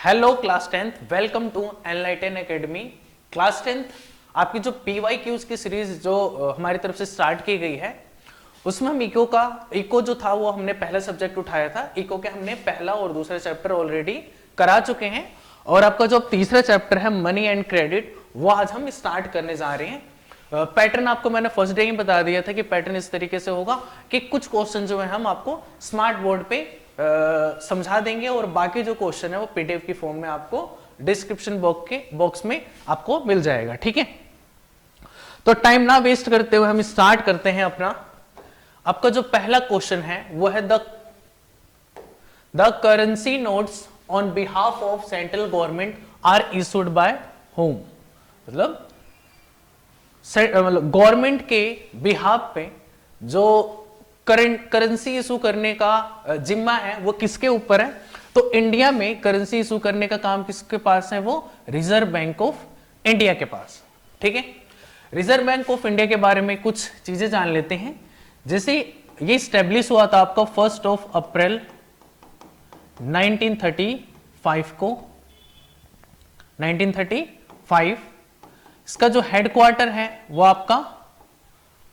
Hello class 10th, welcome to enlighten academy. Class 10th आपकी जो PYQs की series जो हमारी तरफ से स्टार्ट की गई है, उसमें हम इको जो था वो हमने पहला सब्जेक्ट उठाया था। इको के हमने पहला और दूसरा चैप्टर ऑलरेडी करा चुके हैं और आपका जो तीसरा चैप्टर है मनी एंड क्रेडिट, वो आज हम स्टार्ट करने जा रहे हैं। पैटर्न आपको मैंने फर्स्ट डे ही बता दिया था कि पैटर्न इस तरीके से होगा कि कुछ क्वेश्चन जो है हम आपको स्मार्ट बोर्ड पे समझा देंगे और बाकी जो क्वेश्चन है वो PDF की फॉर्म में आपको डिस्क्रिप्शन बॉक्स में आपको मिल जाएगा। ठीक है, तो टाइम ना वेस्ट करते हुए हम स्टार्ट करते हैं अपना। आपका जो पहला क्वेश्चन है वो है the currency notes on behalf of central government are issued by whom. मतलब गवर्नमेंट के बिहाफ पे जो करेंसी इशू करने का जिम्मा है वो किसके ऊपर है? तो इंडिया में करेंसी इशू करने का काम किसके पास है? वो रिजर्व बैंक ऑफ इंडिया के पास। ठीक है, रिजर्व बैंक ऑफ इंडिया के बारे में कुछ चीजें जान लेते हैं। जैसे ये स्टैब्लिश हुआ था आपका 1 अप्रैल 1935 को। 1935 इसका जो हेडक्वार्टर है वो आपका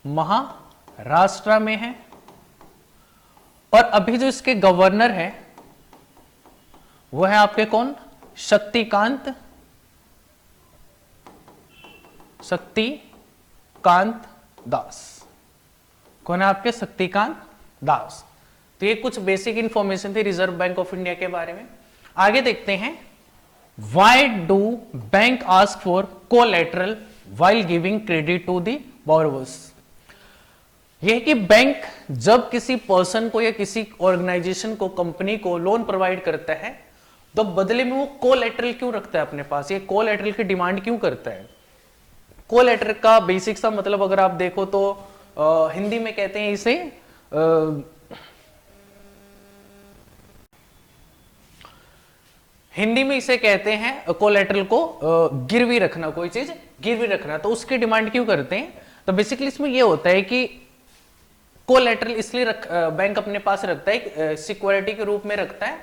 महाराष्ट्र में है और अभी जो इसके गवर्नर है वो है आपके कौन? शक्तिकांत दास। कौन है आपके? शक्तिकांत दास। तो ये कुछ बेसिक इंफॉर्मेशन थी रिजर्व बैंक ऑफ इंडिया के बारे में। आगे देखते हैं, why do bank ask for collateral while giving credit to the borrowers. यह कि बैंक जब किसी पर्सन को या किसी ऑर्गेनाइजेशन को, कंपनी को लोन प्रोवाइड करता है तो बदले में वो कोलैटरल क्यों रखता है अपने पास? ये कोलैटरल की डिमांड क्यों करता है? कोलैटरल का बेसिक सा मतलब अगर आप देखो तो हिंदी में कहते हैं इसे हिंदी में इसे कहते हैं कोलैटरल को गिरवी रखना, कोई चीज गिरवी रखना। तो उसकी डिमांड क्यों करते हैं? तो बेसिकली इसमें यह होता है कि कोलैटरल इसलिए बैंक अपने पास रखता है, सिक्योरिटी के रूप में रखता है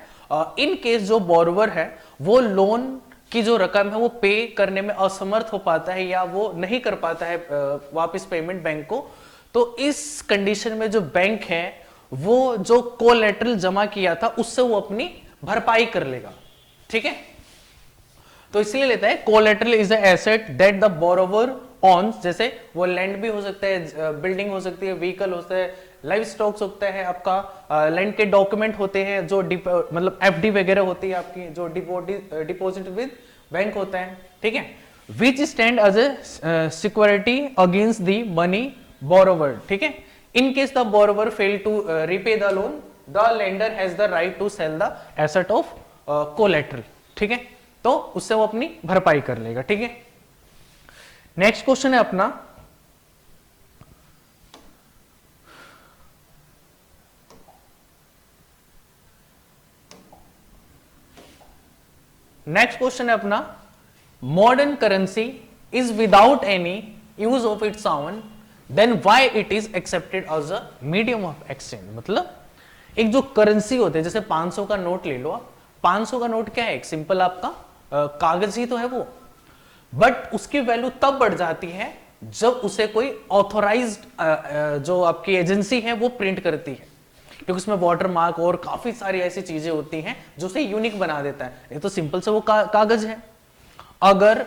इन केस जो बोरोवर है वो लोन की जो रकम है वो पे करने में असमर्थ हो पाता है या वो नहीं कर पाता है वापस पेमेंट बैंक को। तो इस कंडीशन में जो बैंक है वो जो कोलैटरल जमा किया था उससे वो अपनी भरपाई कर लेगा। ठीक है, तो इसलिए लेता है collateral is a asset that the borrower owns. जैसे वो लैंड भी हो सकता है, बिल्डिंग हो सकती है, व्हीकल होता है, लाइव स्टॉक्स होता है, आपका लैंड के डॉक्यूमेंट होते हैं जो मतलब FD वगैरह होती है आपकी, जो डिपॉजिट विद बैंक होता है। ठीक है, which stand as a security against the money borrower. ठीक है, in case the borrower fail to repay the loan, the lender has the right to sell the asset of collateral. ठीक है, तो उससे वो अपनी भरपाई कर लेगा। ठीक है, नेक्स्ट क्वेश्चन है अपना, modern currency is without any use of its own, then why it is accepted as a medium of exchange. मतलब एक जो करेंसी होते हैं, जैसे 500 का नोट ले लो आप। 500 का नोट क्या है? एक सिंपल आपका कागज ही तो है वो, बट उसकी वैल्यू तब बढ़ जाती है जब उसे कोई ऑथोराइज्ड जो आपकी एजेंसी है वो प्रिंट करती है, क्योंकि उसमें वाटर मार्क और काफी सारी ऐसी चीजें होती हैं जो उसे यूनिक बना देता है। ये तो सिंपल से वो कागज है। अगर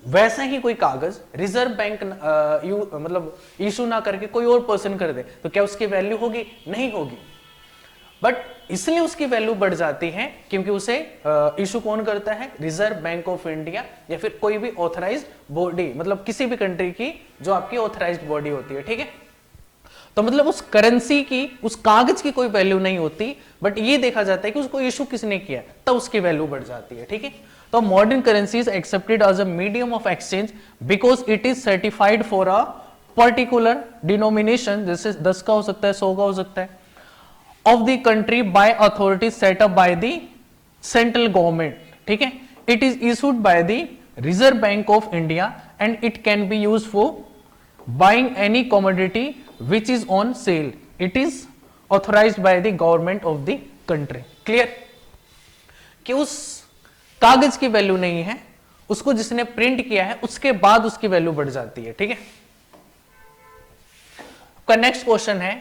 वैसा ही कोई कागज रिजर्व बैंक मतलब इशू ना करके कोई और पर्सन कर दे तो क्या उसकी वैल्यू होगी? नहीं होगी। बट इसलिए उसकी वैल्यू बढ़ जाती है क्योंकि उसे इशू कौन करता है? रिजर्व बैंक ऑफ इंडिया या फिर कोई भी ऑथराइज्ड बॉडी, मतलब किसी भी कंट्री की जो आपकी ऑथराइज्ड बॉडी होती है। ठीक है, तो मतलब उस करेंसी की, उस कागज की कोई वैल्यू नहीं होती, बट ये देखा जाता है कि उसको इशू किसने किया, तब उसकी वैल्यू बढ़ जाती है। ठीक है, तो modern currency is accepted as a medium of exchange because it is certified for a particular denomination, जैसे 10 का हो सकता है, 100 का हो सकता है, of the country by authorities set up by the central government. ठीक है, it is issued by the Reserve Bank of India and it can be used for buying any commodity which is on sale. It is authorized by the government of the country. Clear? कि उस कागज की value नहीं है, उसको जिसने print किया है उसके बाद उसकी वैल्यू बढ़ जाती है। ठीक है, का नेक्स्ट क्वेश्चन है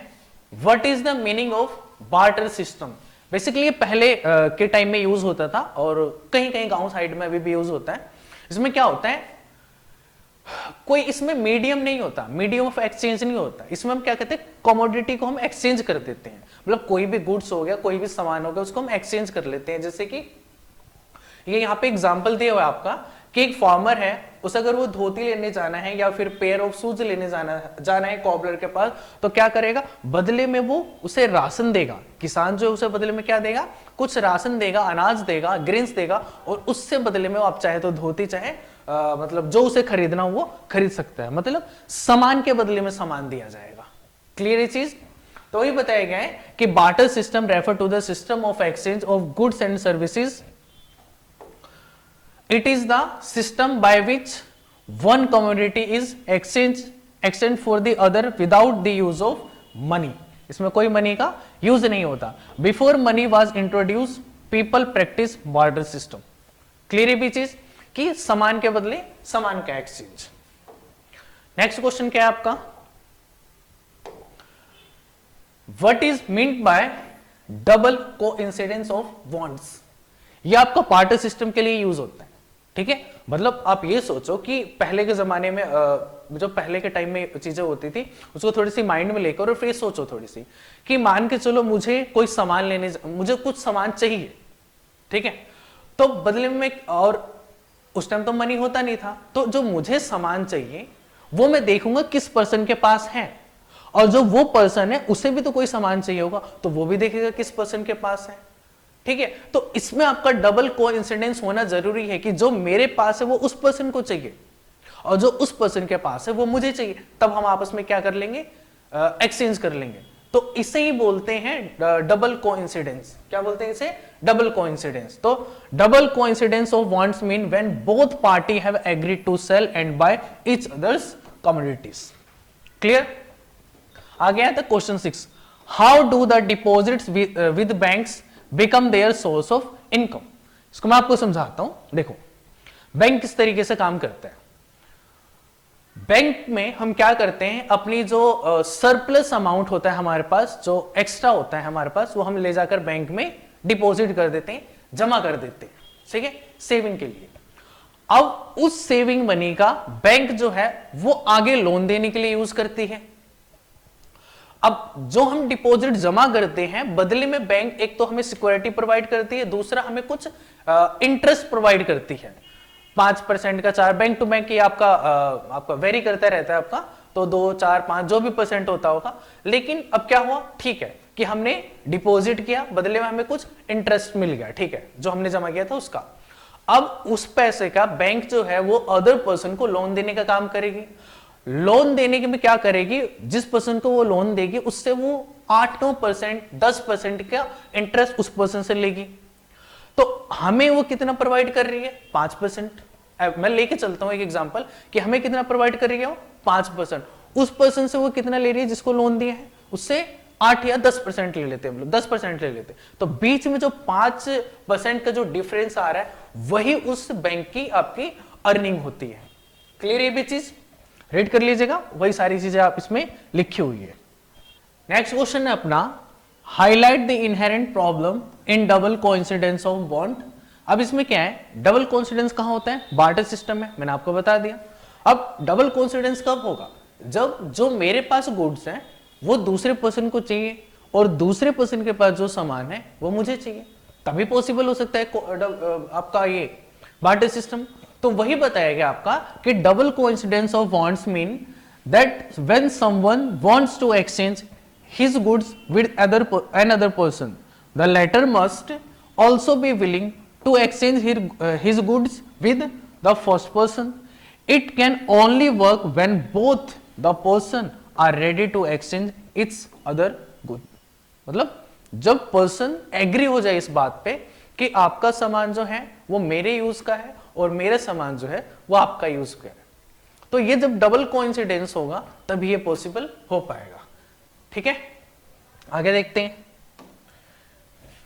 what is the meaning of barter system. Basically ये पहले के टाइम में यूज होता था और कहीं कहीं गांव साइड में अभी भी यूज होता है। इसमें क्या होता है, कोई इसमें मीडियम नहीं होता, मीडियम ऑफ एक्सचेंज नहीं होता। इसमें हम क्या कहते हैं, कमोडिटी को हम एक्सचेंज कर देते हैं। मतलब कोई भी गुड्स हो गया, कोई भी सामान हो गया, उसको हम एक्सचेंज कर लेते हैं। जैसे कि ये यहाँ पे एग्जांपल दिया हुआ है आपका कि एक फार्मर है, उसे अगर वो धोती लेने जाना है या फिर पेयर ऑफ शूज लेने जाना है कॉबलर के पास, तो क्या करेगा, बदले में वो उसे राशन देगा। किसान जो उसे बदले में क्या देगा, कुछ राशन देगा, अनाज देगा, ग्रेन्स देगा, और उससे बदले में आप चाहे तो धोती, चाहे मतलब जो उसे खरीदना वो खरीद सकता है। मतलब सामान के बदले में सामान दिया जाएगा। क्लियर ये चीज? तो वही बताया गया है कि barter system refer to the system of exchange of goods and services. It is the system by which one commodity is exchanged for the other without the use of money. इसमें कोई मनी का use नहीं होता। Before money was introduced, people practice barter system. Clear है भी चीज कि सामान के बदले सामान का एक्सचेंज। नेक्स्ट क्वेश्चन क्या है आपका, What is meant by double coincidence of bonds? ये आपका बार्टर सिस्टम के लिए यूज होता है। ठीक है, मतलब आप ये सोचो कि पहले के जमाने में जो पहले के टाइम में चीजें होती थी उसको थोड़ी सी माइंड में लेकर और फिर सोचो थोड़ी सी कि मान के चलो मुझे कोई सामान मुझे कुछ सामान चाहिए। ठीक है, तो बदले में और उस टाइम तो मनी होता नहीं था, तो जो मुझे सामान चाहिए वो मैं देखूंगा किस पर्सन के पास है, और जो वो पर्सन है उसे भी तो कोई सामान चाहिए होगा, तो वो भी देखेगा किस पर्सन के पास है। ठीक है, तो इसमें आपका डबल कोइंसिडेंस होना जरूरी है कि जो मेरे पास है वो उस पर्सन को चाहिए और जो उस पर्सन के पास है वो मुझे चाहिए, तब हम आपस में क्या कर लेंगे, एक्सचेंज कर लेंगे। तो इसे ही बोलते हैं डबल कोइंसिडेंस। क्या बोलते हैं इसे, डबल कोइंसिडेंस। तो double coincidence of wants mean when both party have agreed to sell and buy each others commodities. Clear? आगे आता question 6, how do the deposits with banks become their source of income. इसको मैं आपको समझाता हूं। देखो bank किस तरीके से काम करता है। बैंक में हम क्या करते हैं, अपनी जो सरप्लस अमाउंट होता है हमारे पास, जो एक्स्ट्रा होता है हमारे पास, वो हम ले जाकर बैंक में डिपॉजिट कर देते हैं, जमा कर देते हैं। ठीक है, सेविंग के लिए। अब उस सेविंग मनी का बैंक जो है वो आगे लोन देने के लिए यूज करती है। अब जो हम डिपॉजिट जमा करते हैं बदले में बैंक एक तो हमें सिक्योरिटी प्रोवाइड करती है, दूसरा हमें कुछ इंटरेस्ट प्रोवाइड करती है। 5% का 4 बैंक टू बैंक आपका वेरी करता रहता है आपका, तो 2, 4, 5 जो भी % होता होगा। लेकिन अब क्या हुआ, ठीक है कि हमने डिपॉजिट किया, बदले में हमें कुछ इंटरेस्ट मिल गया। ठीक है, जो हमने जमा किया था उसका। अब उस पैसे का बैंक जो है वो अदर पर्सन को लोन देने का काम करेगी। लोन देने के में क्या करेगी, जिस पर्सन को वो लोन देगी उससे वो 8-9%, 10% का इंटरेस्ट उस पर्सन से लेगी। तो हमें वो कितना प्रोवाइड कर रही है, 5%। मैं लेके चलता हूं एक एग्जांपल कि हमें कितना प्रोवाइड कर रही है वो 5%। उस पर्सन से वो कितना ले रही है जिसको लोन दिया है, उससे 8 या 10% ले लेते हैं हम लोग, 10% ले लेते हैं। तो बीच में जो 5% का जो डिफरेंस आ रहा है वही उस बैंक की आपकी अर्निंग होती है। क्लियर है भी चीज, रीड कर लीजिएगा, वही सारी चीजें आप इसमें लिखी हुई है। नेक्स्ट क्वेश्चन है अपना, highlight the inherent problem in double coincidence of bond. अब इसमें क्या है, डबल कोइंसिडेंस कहां होता है, बार्टर सिस्टम में, मैंने आपको बता दिया। अब डबल कोइंसिडेंस कब होगा, जब जो मेरे पास गुड्स हैं वो दूसरे पर्सन को चाहिए और दूसरे पर्सन के पास जो सामान है वो मुझे चाहिए, तभी पॉसिबल हो सकता है आपका ये बार्टर सिस्टम। तो वही बताया गया आपका कि double coincidence of bonds mean that when someone wants to exchange his goods with another person, the latter must also be willing to exchange his goods with the first person. It can only work when both the person are ready to exchange its other good. मतलब जब person agree हो जाए इस बात पे कि आपका सामान जो है वो मेरे यूज का है और मेरा सामान जो है वो आपका यूज का है, तो ये जब डबल कोइंसिडेंस होगा तभी ये पॉसिबल हो पाएगा। ठीक है, आगे देखते हैं।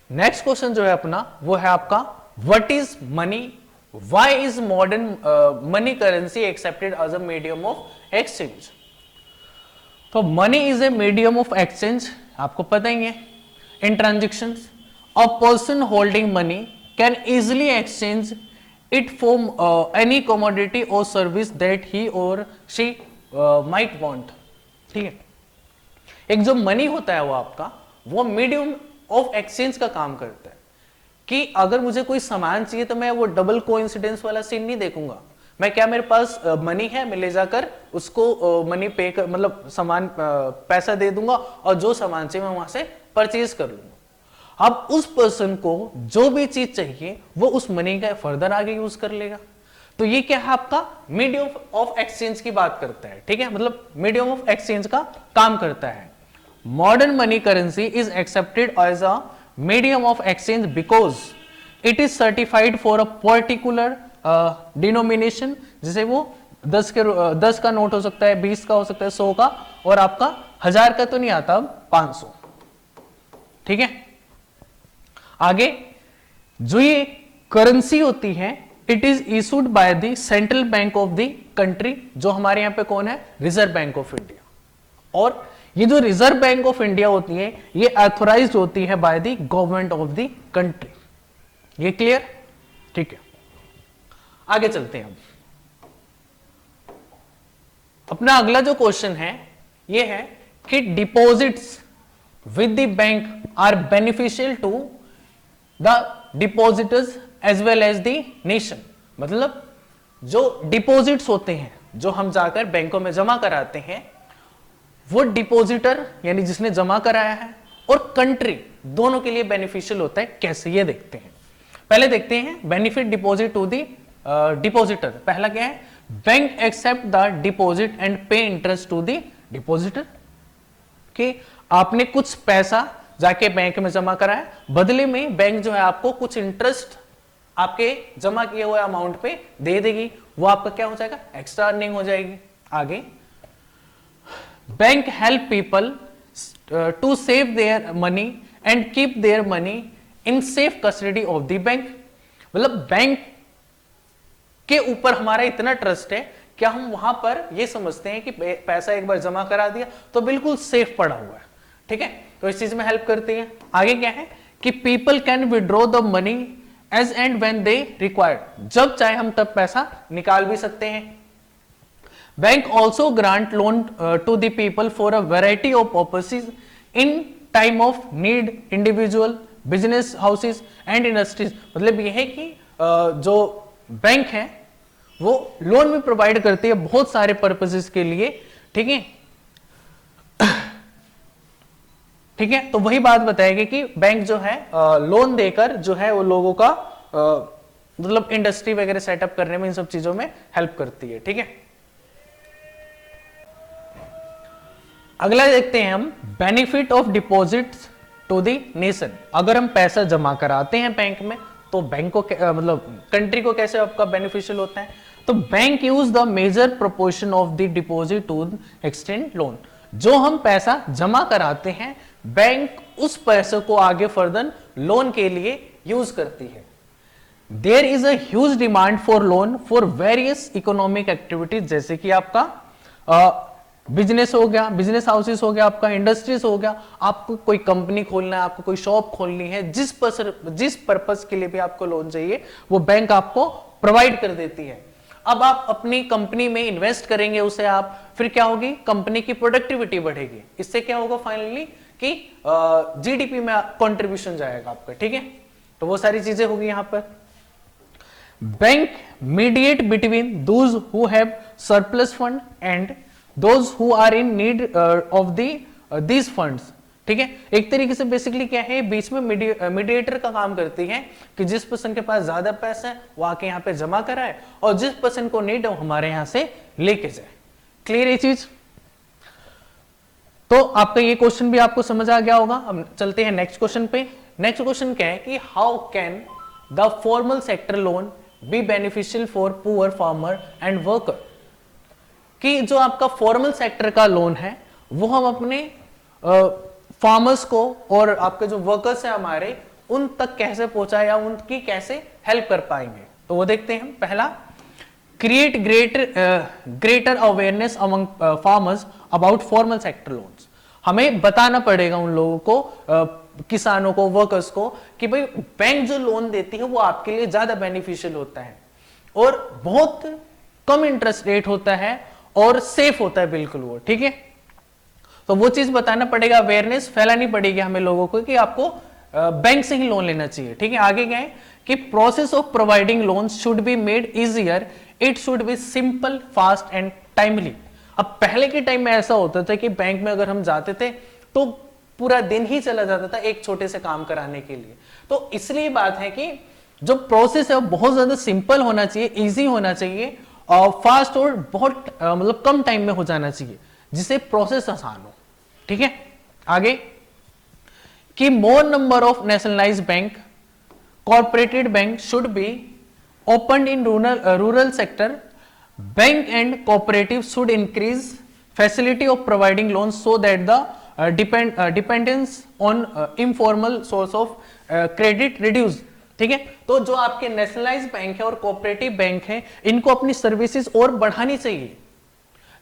नेक्स्ट क्वेश्चन जो है अपना वो है आपका what is money, why is modern money currency accepted as a medium of exchange. तो money is a medium of exchange, आपको पता ही है। In transactions a person holding money can easily exchange it for any commodity or service that he or she might want. ठीक है, एक जो money होता है वो आपका, वो मीडियम ऑफ एक्सचेंज का काम करता है कि अगर मुझे कोई सामान चाहिए तो मैं वो डबल कोइंसिडेंस वाला सीन नहीं देखूंगा। मैं क्या, मेरे पास मनी है, मैं ले जाकर उसको मनी पे कर, मतलब सामान पैसा दे दूंगा और जो सामान चाहिए मैं वहां से परचेज कर लूंगा। अब उस पर्सन को जो भी चीज चाहिए वो उस मनी का फर्दर आगे यूज कर लेगा। तो ये क्या है, आपका मीडियम ऑफ एक्सचेंज की बात करता है। ठीक है, मतलब मीडियम ऑफ एक्सचेंज का काम करता है। Modern money currency is accepted as a medium of exchange because it is certified for a particular denomination. जैसे वो 10 का नोट हो सकता है, 20 का हो सकता है, 100 का, और आपका 1000 का तो नहीं आता, अब 500। ठीक है, आगे जो ये करेंसी होती है, it is issued by the central bank of the country. जो हमारे यहां पे कौन है, रिजर्व बैंक ऑफ इंडिया। और ये जो रिजर्व बैंक ऑफ इंडिया होती है, ये ऑथोराइज्ड होती है by the government of the country. ये क्लियर? ठीक है, आगे चलते हैं। हम अपना अगला जो क्वेश्चन है ये है कि deposits with the bank are beneficial to the depositors as well as the nation. मतलब जो डिपॉजिट्स होते हैं जो हम जाकर बैंकों में जमा कराते हैं, वो डिपॉजिटर यानी जिसने जमा कराया है और कंट्री दोनों के लिए बेनिफिशियल होता है। कैसे, ये देखते हैं। पहले देखते हैं benefit deposit to the depositor. पहला क्या है, bank accept the deposit and pay interest to the depositor. कि आपने कुछ पैसा जाके बैंक में जमा कराया, बदले में बैंक जो है आपको कुछ इंटरेस्ट आपके जमा किए हुए अमाउंट पे दे देगी। वो आपका क्या हो जाएगा, एक्स्ट्रा अर्निंग हो जाएगी। आगे, bank help people to save their money and keep their money in safe custody of the bank. मतलब बैंक के ऊपर हमारा इतना ट्रस्ट है कि हम वहां पर ये समझते हैं कि पैसा एक बार जमा करा दिया तो बिल्कुल सेफ पड़ा हुआ है। ठीक है, तो इस चीज में हेल्प करती है। आगे क्या है कि people can withdraw the money as and when they required. जब चाहे हम तब पैसा निकाल भी सकते हैं। Bank also grant loan to the people for a variety of purposes in time of need, individual, business, houses and industries. मतलब यह है कि जो बैंक है वो लोन भी प्रोवाइड करती है बहुत सारे पर्पसेस के लिए। ठीक है, ठीक है, तो वही बात बताएगी कि बैंक जो है लोन देकर जो है वो लोगों का मतलब इंडस्ट्री वगैरह सेटअप करने में, इन सब चीजों में हेल्प करती है। ठीक है, अगला देखते हैं हम benefit of deposits to the nation. अगर हम पैसा जमा कराते हैं बैंक में तो बैंक को मतलब कंट्री को कैसे आपका बेनिफिशियल होता है। तो bank use the major proportion of the deposit to extend loan. जो हम पैसा जमा कराते हैं बैंक उस पैसे को आगे फर्दर लोन के लिए यूज करती है। There is a huge demand for loan for various economic activities, जैसे कि आपका बिजनेस हो गया, बिजनेस हाउसेस हो गया, आपका इंडस्ट्रीज हो गया, आपको कोई कंपनी खोलना है, आपको कोई शॉप खोलनी है, जिस पर्पस के लिए भी आपको लोन चाहिए वो बैंक आपको प्रोवाइड कर देती है। अब आप अपनी कंपनी में इन्वेस्ट करेंगे उसे आप, फिर क्या होगी, कंपनी की प्रोडक्टिविटी बढ़ेगी। इससे क्या होगा फाइनली कि जीडीपी में कंट्रीब्यूशन जाएगा आपका। ठीक है, तो वो सारी चीजें होगी यहां पर। Bank mediate between those who have surplus fund and those who are in need of these funds। ठीक है, एक तरीके से बेसिकली क्या है, बीच में मीडिएटर का काम करती है कि जिस पर्सन के पास ज्यादा पैसा है वो आके यहाँ पे जमा कराए और जिस पर्सन को नीड है वो हमारे यहां से लेके जाए। क्लियर ये चीज? तो आपका ये क्वेश्चन भी आपको समझ आ गया होगा। अब चलते हैं नेक्स्ट क्वेश्चन पे। नेक्स्ट क्वेश्चन क्या है कि how can the formal sector loan be beneficial for poor farmer and worker. कि जो आपका फॉर्मल सेक्टर का लोन है वो हम अपने फार्मर्स को और आपके जो वर्कर्स हैं हमारे उन तक कैसे पहुंचा या उनकी कैसे हेल्प कर पाएंगे। तो वो देखते हैं हम। पहला, create greater awareness among farmers about formal sector loans. हमें बताना पड़ेगा उन लोगों को, किसानों को, वर्कर्स को, कि भाई बैंक जो लोन देती है वो आपके लिए ज्यादा बेनिफिशियल होता है और बहुत कम इंटरेस्ट रेट होता है और सेफ होता है बिल्कुल वो, ठीक है। तो वो चीज बताना पड़ेगा, अवेयरनेस फैलानी पड़ेगी हमें लोगों को कि आपको बैंक से ही लोन लेना चाहिए, ठीक है। आगे गए कि process of providing loans should be made easier, it should be simple, fast and timely. अब पहले के टाइम में ऐसा होता था कि बैंक में अगर हम जाते थे तो पूरा दिन ही चला जाता था एक छोटे से काम कराने के लिए। तो इसलिए बात है कि जो प्रोसेस है वो बहुत ज्यादा सिंपल होना चाहिए, इजी होना चाहिए और फास्ट और बहुत मतलब कम टाइम में हो जाना चाहिए जिससे प्रोसेस आसान हो, ठीक है। आगे कि more number of nationalised bank, corporated bank should be opened in rural sector. Bank and cooperative should increase facility of providing loans so that the dependence on informal source of credit reduce, ठीक है। तो जो आपके nationalised bank है और cooperative bank है, इनको अपनी सर्विसेज और बढ़ानी चाहिए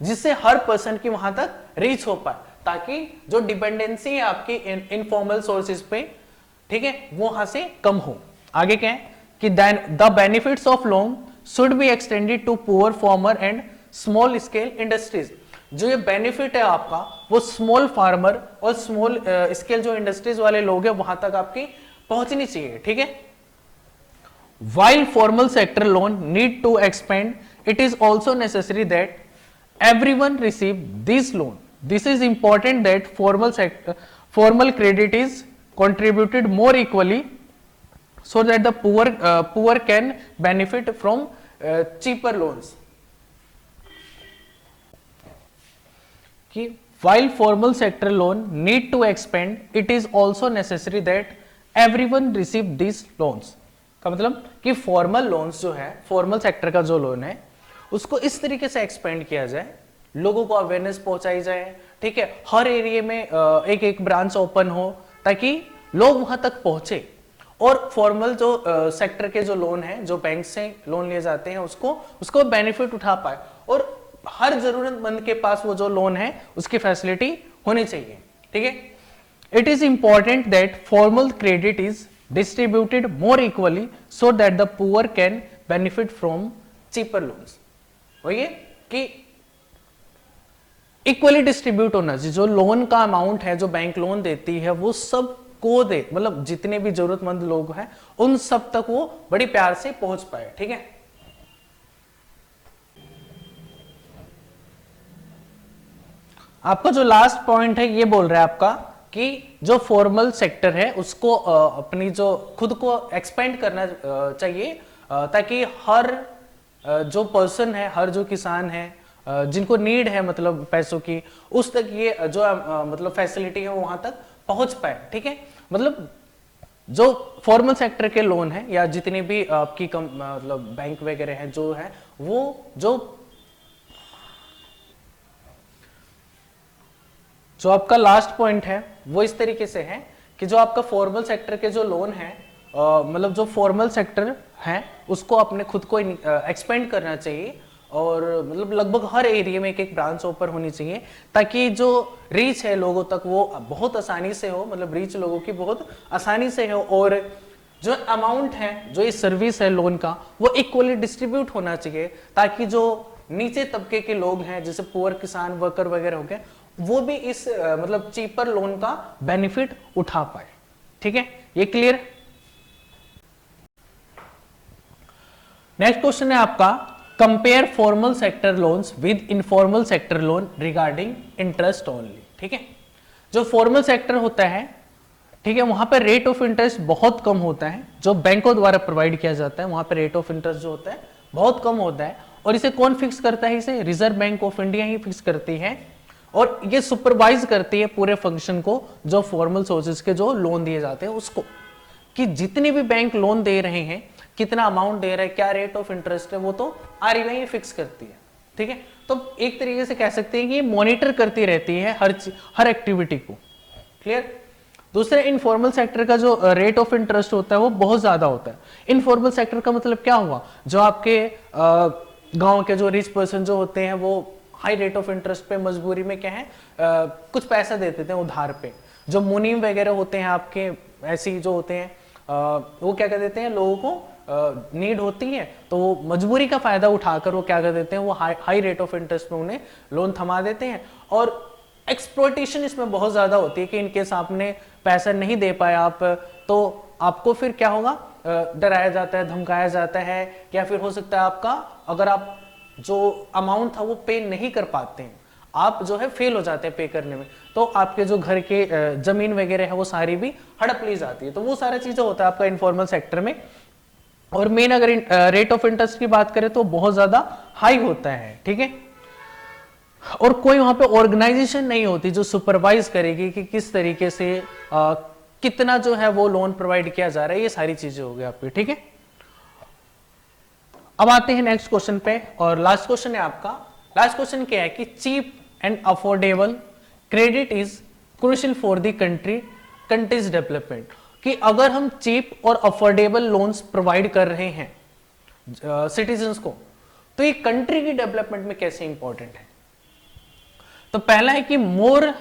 जिससे हर पर्सन की वहां तक रीच हो पाए, ताकि जो डिपेंडेंसी है आपकी इनफॉर्मल सोर्सेज पे, ठीक है, वो वहां से कम हो। आगे क्या है कि the benefits of loan should be extended to poor farmer and small scale industries. जो ये बेनिफिट है आपका वो स्मॉल फार्मर और स्मॉल स्केल जो इंडस्ट्रीज वाले लोग हैं वहां तक आपकी पहुंचनी चाहिए, ठीक है। While formal sector loan need to expand, it is also necessary that everyone receive this loan. This is important that formal credit is contributed more equally so that the poor can benefit from cheaper loans. While formal sector loan need to expand, it is also necessary that everyone receive these loans. का मतलब कि formal loans जो है, formal sector का जो loan है उसको इस तरीके से एक्सपेंड किया जाए, लोगों को अवेयरनेस पहुंचाई जाए, ठीक है। हर एरिया में एक एक ब्रांच ओपन हो ताकि लोग वहां तक पहुंचे और फॉर्मल जो सेक्टर के जो लोन है, जो बैंक से लोन लिए जाते हैं, उसको बेनिफिट उठा पाए और हर जरूरतमंद के पास वो जो लोन है उसकी फैसिलिटी होनी चाहिए, ठीक है। It is important that formal credit is distributed more equally so that the poor can benefit from cheaper loans. वही कि इक्वली डिस्ट्रीब्यूट होना चाहिए, जो लोन का अमाउंट है जो बैंक लोन देती है वो सब को दे, मतलब जितने भी जरूरतमंद लोग हैं उन सब तक वो बड़ी प्यार से पहुंच पाए, ठीक है। आपका जो लास्ट पॉइंट है ये बोल रहा है आपका कि जो फॉर्मल सेक्टर है उसको अपनी जो खुद को एक्सपेंड करना चाहिए ताकि हर जो पर्सन है, हर जो किसान है जिनको नीड है मतलब पैसों की, उस तक ये जो मतलब फैसिलिटी है वो वहां तक पहुंच पाए, ठीक है। मतलब जो फॉर्मल सेक्टर के लोन है या जितने भी आपकी मतलब बैंक वगैरह है जो है, वो जो आपका लास्ट पॉइंट है वो इस तरीके से है कि जो आपका फॉर्मल सेक्टर के जो लोन है, मतलब जो फॉर्मल सेक्टर है उसको अपने खुद को एक्सपेंड करना चाहिए और मतलब लगभग हर एरिया में एक एक ब्रांच ओपन होनी चाहिए ताकि जो रीच है लोगों तक वो बहुत आसानी से हो, मतलब रीच लोगों की बहुत आसानी से हो और जो अमाउंट है, जो ये सर्विस है लोन का, वो इक्वली डिस्ट्रीब्यूट होना चाहिए ताकि जो नीचे तबके के लोग हैं जैसे पुअर किसान, वर्कर वगैरह हो गए, वो भी इस मतलब चीपर लोन का बेनिफिट उठा पाए, ठीक है। ये क्लियर। नेक्स्ट क्वेश्चन है आपका, compare formal sector loans with informal sector loan regarding interest only, ठीक है। जो फॉर्मल सेक्टर होता है, ठीक है, वहां पर रेट ऑफ इंटरेस्ट बहुत कम होता है, जो बैंकों द्वारा प्रोवाइड किया जाता है वहां पर रेट ऑफ इंटरेस्ट जो होता है बहुत कम होता है और इसे कौन फिक्स करता है? इसे reserve bank of India he fix करती है और ये सुपरवाइज करती है पूरे फंक्शन को, जो फॉर्मल सोर्सेज के जो लोन दिए जाते हैं उसको, कि जितने भी बैंक लोन दे रहे हैं, कितना अमाउंट दे रहे हैं, क्या रेट ऑफ इंटरेस्ट है, वो तो आरबीआई फिक्स करती है, ठीक है। तो एक तरीके से कह सकते हैं कि मॉनिटर करती रहती है हर एक्टिविटी को, क्लियर। दूसरे इनफॉर्मल सेक्टर का जो रेट ऑफ इंटरेस्ट होता है वो बहुत ज्यादा होता है। इनफॉर्मल सेक्टर का मतलब क्या हुआ, जो आपके गांव के जो रिच पर्सन जो होते हैं वो हाई रेट ऑफ इंटरेस्ट पे मजबूरी में क्या है कुछ पैसा दे देते हैं उधार पे। जो मुनीम वगैरह होते हैं आपके ऐसी जो होते हैं वो क्या कर देते हैं, लोगों को नीड होती है तो वो मजबूरी का फायदा उठाकर वो क्या कर देते हैं, वो हाई रेट ऑफ इंटरेस्ट में उन्हें लोन थमा देते हैं। और एक्सप्लॉयटेशन इसमें बहुत ज्यादा होती है कि इनकेस आपने पैसा नहीं दे पाए आप, तो आपको फिर क्या होगा, डराया जाता है, धमकाया जाता है, या फिर हो सकता है आपका अगर आप जो अमाउंट था वो पे नहीं कर पाते हैं, आप जो है फेल हो जाते हैं पे करने में, तो आपके जो घर के जमीन वगैरह है वो सारी भी हड़प ली जाती है। तो वो सारा चीजें होता है आपका इनफॉर्मल सेक्टर में। और मेन अगर रेट ऑफ इंटरेस्ट की बात करें तो बहुत ज्यादा हाई होता है, ठीक है। और कोई वहां पे ऑर्गेनाइजेशन नहीं होती जो सुपरवाइज करेगी कि किस तरीके से कितना जो है वो लोन प्रोवाइड किया जा रहा है, ये सारी चीजें हो गई आपकी, ठीक है। अब आते हैं नेक्स्ट क्वेश्चन पे, और लास्ट क्वेश्चन है आपका। लास्ट क्वेश्चन क्या है कि cheap and affordable credit is crucial for the country's development, कि अगर हम चीप और अफोर्डेबल लोन्स प्रोवाइड कर रहे हैं सिटीजन्स को, तो ये कंट्री की डेवलपमेंट में कैसे इंपॉर्टेंट है। तो पहला है कि more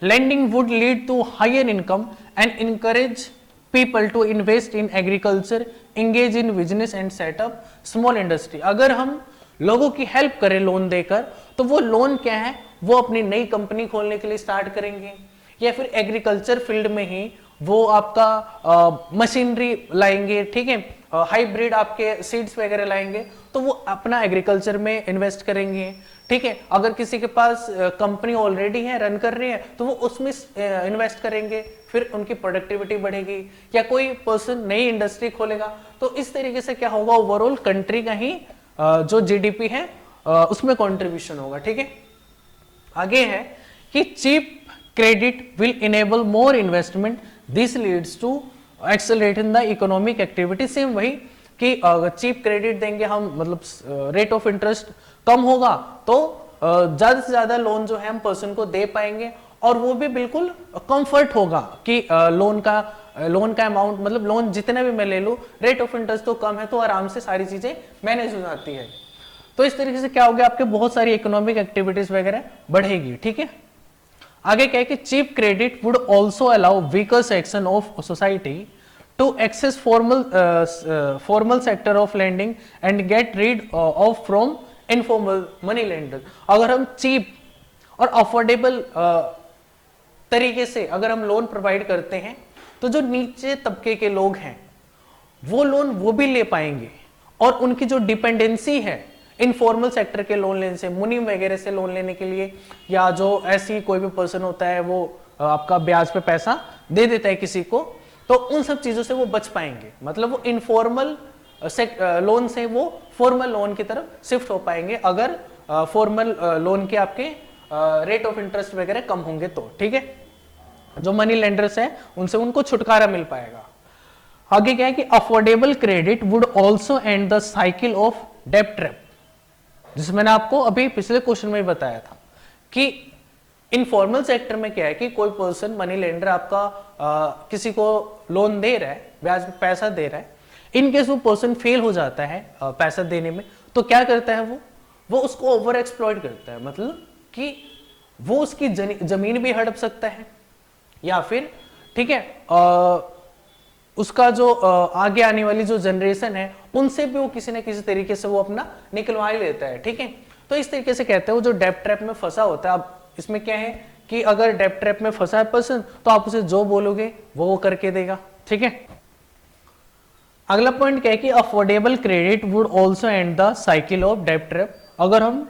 lending would lead to higher income and encourage people to invest in agriculture, engage in business and set up small industry. अगर हम लोगों की हेल्प करें लोन देकर, तो वो लोन क्या है, वो अपनी नई कंपनी खोलने के लिए स्टार्ट करेंगे, या फिर एग्रीकल्चर फील्ड में ही वो आपका मशीनरी लाएंगे, ठीक है, हाइब्रिड आपके सीड्स वगैरह लाएंगे, तो वो अपना एग्रीकल्चर में इन्वेस्ट करेंगे, ठीक है। अगर किसी के पास कंपनी ऑलरेडी है, रन कर रही है, तो वो उसमें इन्वेस्ट करेंगे, फिर उनकी प्रोडक्टिविटी बढ़ेगी, या कोई पर्सन नई इंडस्ट्री खोलेगा। तो इस तरीके से क्या होगा, ओवरऑल कंट्री का ही जो जीडीपी है उसमें कंट्रीब्यूशन होगा, ठीक है। आगे है कि cheap credit will enable more investment, this leads to accelerate in the economic activity. Same वही कि चीप क्रेडिट देंगे हम, मतलब रेट ऑफ इंटरेस्ट कम होगा, तो ज्यादा से ज्यादा लोन जो है हम पर्सन को दे पाएंगे, और वो भी बिल्कुल कंफर्ट होगा कि लोन का अमाउंट, मतलब लोन जितने भी मैं ले लूं, रेट ऑफ इंटरेस्ट तो कम है, तो आराम से सारी चीजें मैनेज हो जाती है। तो इस तरीके से क्या हो गया, आपके बहुत सारी इकोनॉमिक एक्टिविटीज वगैरह बढ़ेगी, ठीक है। आगे क्या है कि cheap credit would also allow weaker section of society to access formal sector of lending and get rid of from informal money lender. अगर हम चीप और अफोर्डेबल तरीके से अगर हम लोन प्रोवाइड करते हैं, तो जो नीचे तबके के लोग हैं वो लोन वो भी ले पाएंगे, और उनकी जो डिपेंडेंसी है इनफॉर्मल सेक्टर के लोन लेने से, मुनीम वगैरह से लोन लेने के लिए, या जो ऐसी कोई भी पर्सन होता है वो आपका ब्याज पे पैसा दे देता है किसी को, तो उन सब चीजों से वो बच पाएंगे। मतलब वो इनफॉर्मल लोन से वो फॉर्मल लोन की तरफ शिफ्ट हो पाएंगे, अगर फॉर्मल लोन के आपके रेट ऑफ इंटरेस्ट वगैरह कम होंगे तो, ठीक है। जो मनी लेंडर्स हैं उनसे उनको छुटकारा मिल पाएगा। आगे क्या है कि affordable credit would also and the cycle of डेब्ट ट्रैप, जिसे मैंने आपको अभी पिछले क्वेश्चन में ही बताया था कि इनफॉर्मल सेक्टर में क्या है कि कोई पर्सन मनी लेंडर आपका किसी को लोन दे रहा है, ब्याज पे पैसा दे रहा है, इनकेस वो पर्सन फेल हो जाता है पैसा देने में, तो क्या करता है वो उसको ओवर एक्सप्लॉइट करता है। मतलब कि वो उसकी जमीन भी हड़प सकता है, या फिर ठीक है उसका जो आगे आने वाली जो जनरेशन है उनसे भी वो किसी न किसी तरीके से वो अपना निकलवा ही लेता है, ठीक है। तो इस तरीके से कहते हैं वो जो डेब्ट ट्रैप में फंसा होता है। अब इसमें क्या है कि अगर डेब्ट ट्रैप में फंसा है पर्सन, तो आप उसे जो बोलोगे वो करके देगा, ठीक है। अगला पॉइंट क्या है कि affordable credit would also and the cycle of डेब्ट ट्रैप। अगर हम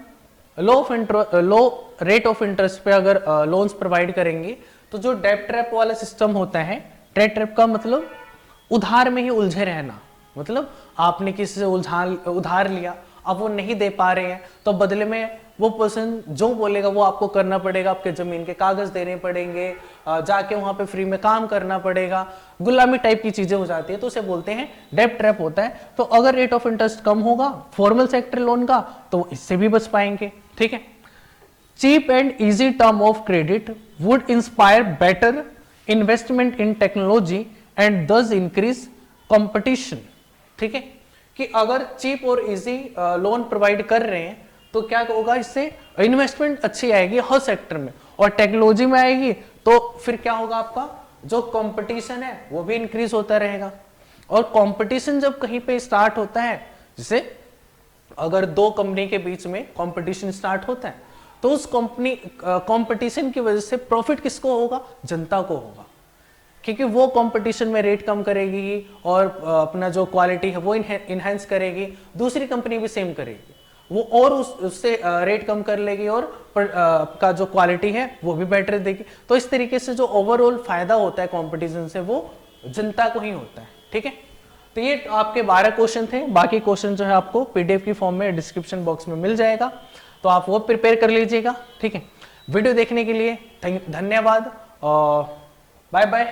लो रेट ऑफ इंटरेस्ट पे अगर लोन्स प्रोवाइड करेंगे, तो जो डेब्ट ट्रैप वाला सिस्टम होता है, डेब्ट ट्रैप का मतलब उधार में ही उलझे रहना, मतलब आपने किसी से उधार लिया, अब वो नहीं दे पा रहे हैं, तो बदले में वो पर्सन जो बोलेगा वो आपको करना पड़ेगा, आपके जमीन के कागज देने पड़ेंगे, जाके वहां पे फ्री में काम करना पड़ेगा, गुलामी टाइप की चीजें हो जाती है, तो उसे बोलते हैं डेब्ट ट्रैप होता है। तो अगर रेट ऑफ इंटरेस्ट कम होगा फॉर्मल सेक्टर लोन का, तो इससे भी बच पाएंगे, ठीक है। Cheap and easy term of credit would inspire better investment in technology and thus increase competition. ठीक है, कि अगर चीप और इजी लोन प्रोवाइड कर रहे हैं तो क्या होगा, इससे इन्वेस्टमेंट अच्छी आएगी हर सेक्टर में, और टेक्नोलॉजी में आएगी तो फिर क्या होगा, आपका जो कंपटीशन है वो भी इंक्रीज होता रहेगा। और कंपटीशन जब कहीं पे स्टार्ट होता है, जैसे अगर दो कंपनी के बीच में कंपटीशन स्टार्ट होता है तो उस कंपटीशन की वजह से प्रॉफिट किसको होगा, जनता को होगा, क्योंकि वो कंपटीशन में रेट कम करेगी और अपना जो क्वालिटी है वो इनहेंस करेगी। दूसरी कंपनी भी सेम करेगी, वो और उससे रेट कम कर लेगी और का जो क्वालिटी है वो भी बेटर देगी। तो इस तरीके से जो ओवरऑल फायदा होता है कंपटीशन से वो जनता को ही होता है। ठीक है, तो ये आपके 12 क्वेश्चन थे। बाकी क्वेश्चन जो है आपको पीडीएफ की फॉर्म में डिस्क्रिप्शन बॉक्स में मिल जाएगा, तो आप वो प्रिपेयर कर लीजिएगा। ठीक है, वीडियो देखने के लिए धन्यवाद और बाय बाय।